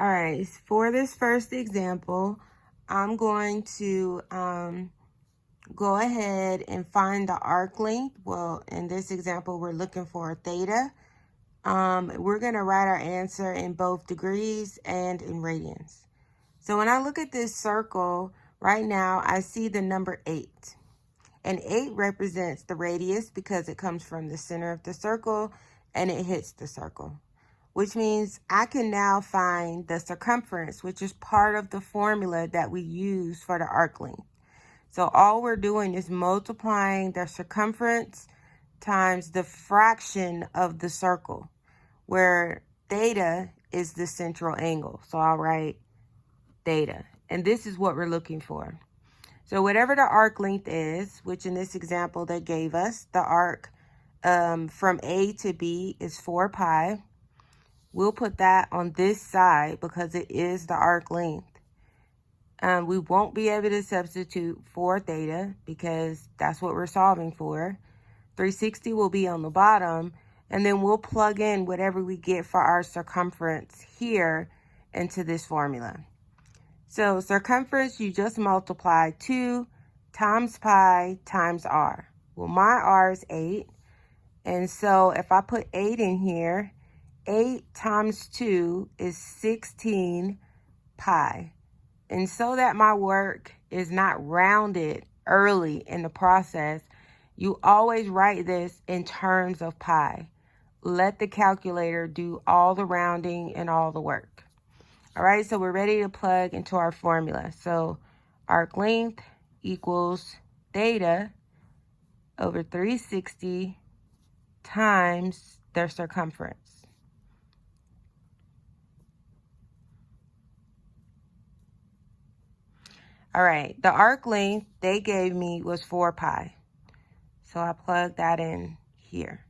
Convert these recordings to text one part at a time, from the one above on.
All right, for this first example, I'm going to go ahead and find the arc length. Well, in this example, we're looking for theta. We're going to write our answer in both degrees and in radians. So when I look at this circle, right now, I see the number 8. And 8 represents the radius because it comes from the center of the circle and it hits the circle, which means I can now find the circumference, which is part of the formula that we use for the arc length. So all we're doing is multiplying the circumference times the fraction of the circle, where theta is the central angle. So I'll write theta, and this is what we're looking for. So whatever the arc length is, which in this example they gave us, the arc from A to B is 4 pi. We'll put that on this side because it is the arc length. We won't be able to substitute for theta because that's what we're solving for. 360 will be on the bottom, and then we'll plug in whatever we get for our circumference here into this formula. So circumference, you just multiply 2 times pi times r. Well, my r is 8, and so if I put 8 in here, 8 times 2 is 16 pi. And so that my work is not rounded early in the process, you always write this in terms of pi. Let the calculator do all the rounding and all the work. All right, so we're ready to plug into our formula. So arc length equals theta over 360 times their circumference. All right, the arc length they gave me was 4 pi. So I plug that in here.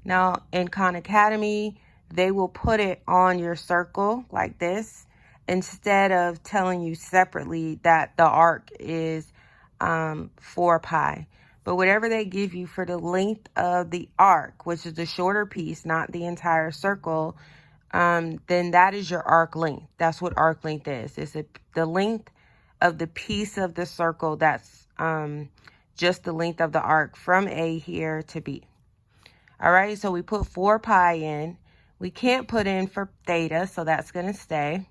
Now in Khan Academy, they will put it on your circle like this instead of telling you separately that the arc is 4 pi. But whatever they give you for the length of the arc, which is the shorter piece, not the entire circle, then that is your arc length. That's what arc length is. It's the length of the piece of the circle that's just the length of the arc from A here to B. All right, so we put 4 pi in. We can't put in for theta, so that's going to stay.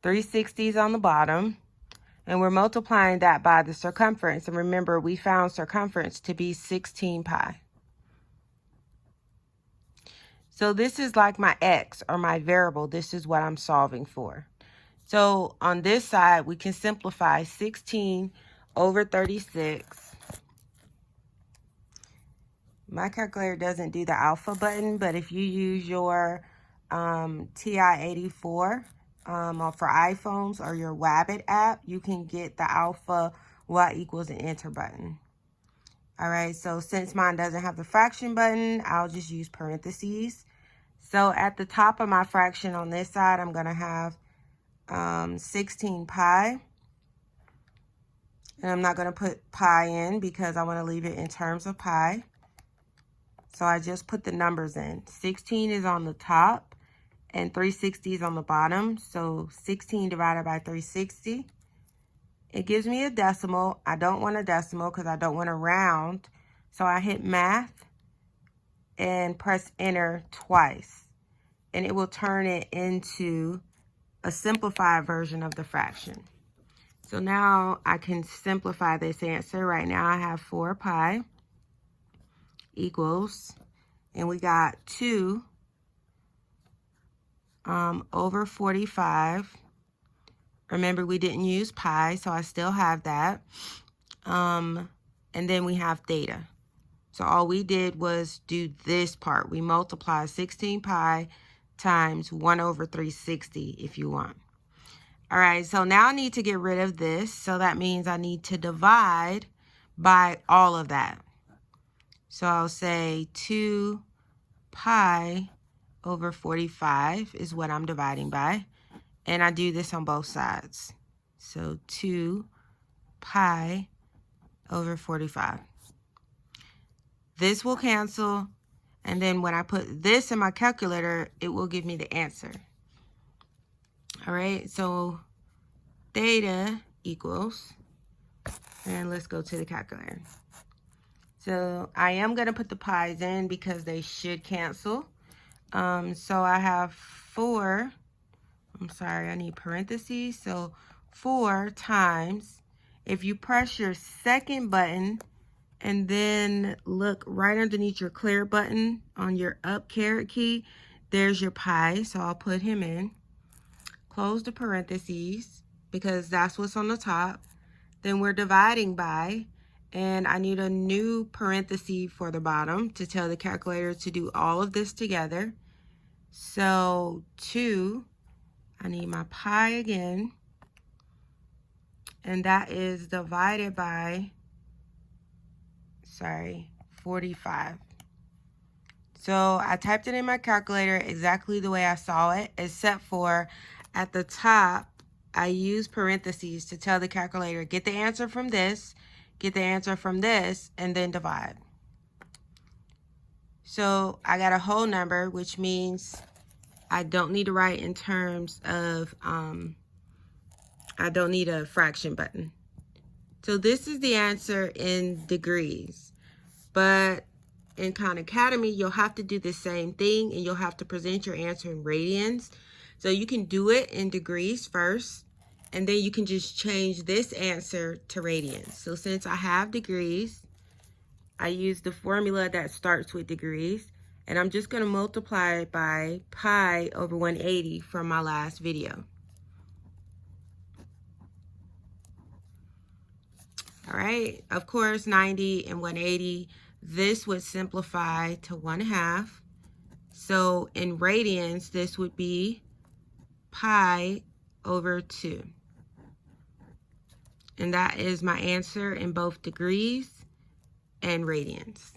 360 is on the bottom, and we're multiplying that by the circumference. And remember, we found circumference to be 16 pi. So this is like my x, or my variable. This is what I'm solving for. So on this side, we can simplify 16 over 36. My calculator doesn't do the alpha button, but if you use your TI-84 for iPhones or your Wabbit app, you can get the alpha y equals an enter button. All right, so since mine doesn't have the fraction button, I'll just use parentheses. So at the top of my fraction on this side, I'm going to have 16 pi. And I'm not going to put pi in because I want to leave it in terms of pi. So I just put the numbers in. 16 is on the top and 360 is on the bottom. So 16 divided by 360. It gives me a decimal. I don't want a decimal because I don't want to round. So I hit math and press enter twice. And it will turn it into a simplified version of the fraction. So now I can simplify this answer. Right now I have 4 pi equals, and we got 2 over 45. Remember, we didn't use pi, so I still have that. And then we have theta. So all we did was do this part. We multiplied 16 pi times 1 over 360 if you want. All right, so now I need to get rid of this. So that means I need to divide by all of that. So I'll say 2 pi over 45 is what I'm dividing by. And I do this on both sides. So 2 pi over 45. This will cancel. And then when I put this in my calculator, it will give me the answer. All right, so theta equals, and let's go to the calculator. So I am going to put the pi's in because they should cancel. So I have 4, I'm sorry, I need parentheses. So 4 times, if you press your second button and then look right underneath your clear button on your up caret key, there's your pi. So I'll put him in. Close the parentheses because that's what's on the top. Then we're dividing by, and I need a new parenthesis for the bottom to tell the calculator to do all of this together. So 2, I need my pi again, and that is divided by, 45. So I typed it in my calculator exactly the way I saw it, except for at the top, I use parentheses to tell the calculator, get the answer from this, get the answer from this, and then divide. So I got a whole number, which means I don't need to write in terms of, I don't need a fraction button. So this is the answer in degrees. But in Khan Academy, you'll have to do the same thing, and you'll have to present your answer in radians. So you can do it in degrees first, and then you can just change this answer to radians. So since I have degrees, I use the formula that starts with degrees, and I'm just going to multiply it by pi over 180 from my last video. All right, of course, 90 and 180, this would simplify to 1/2. So in radians, this would be pi over 2. And that is my answer in both degrees and radians.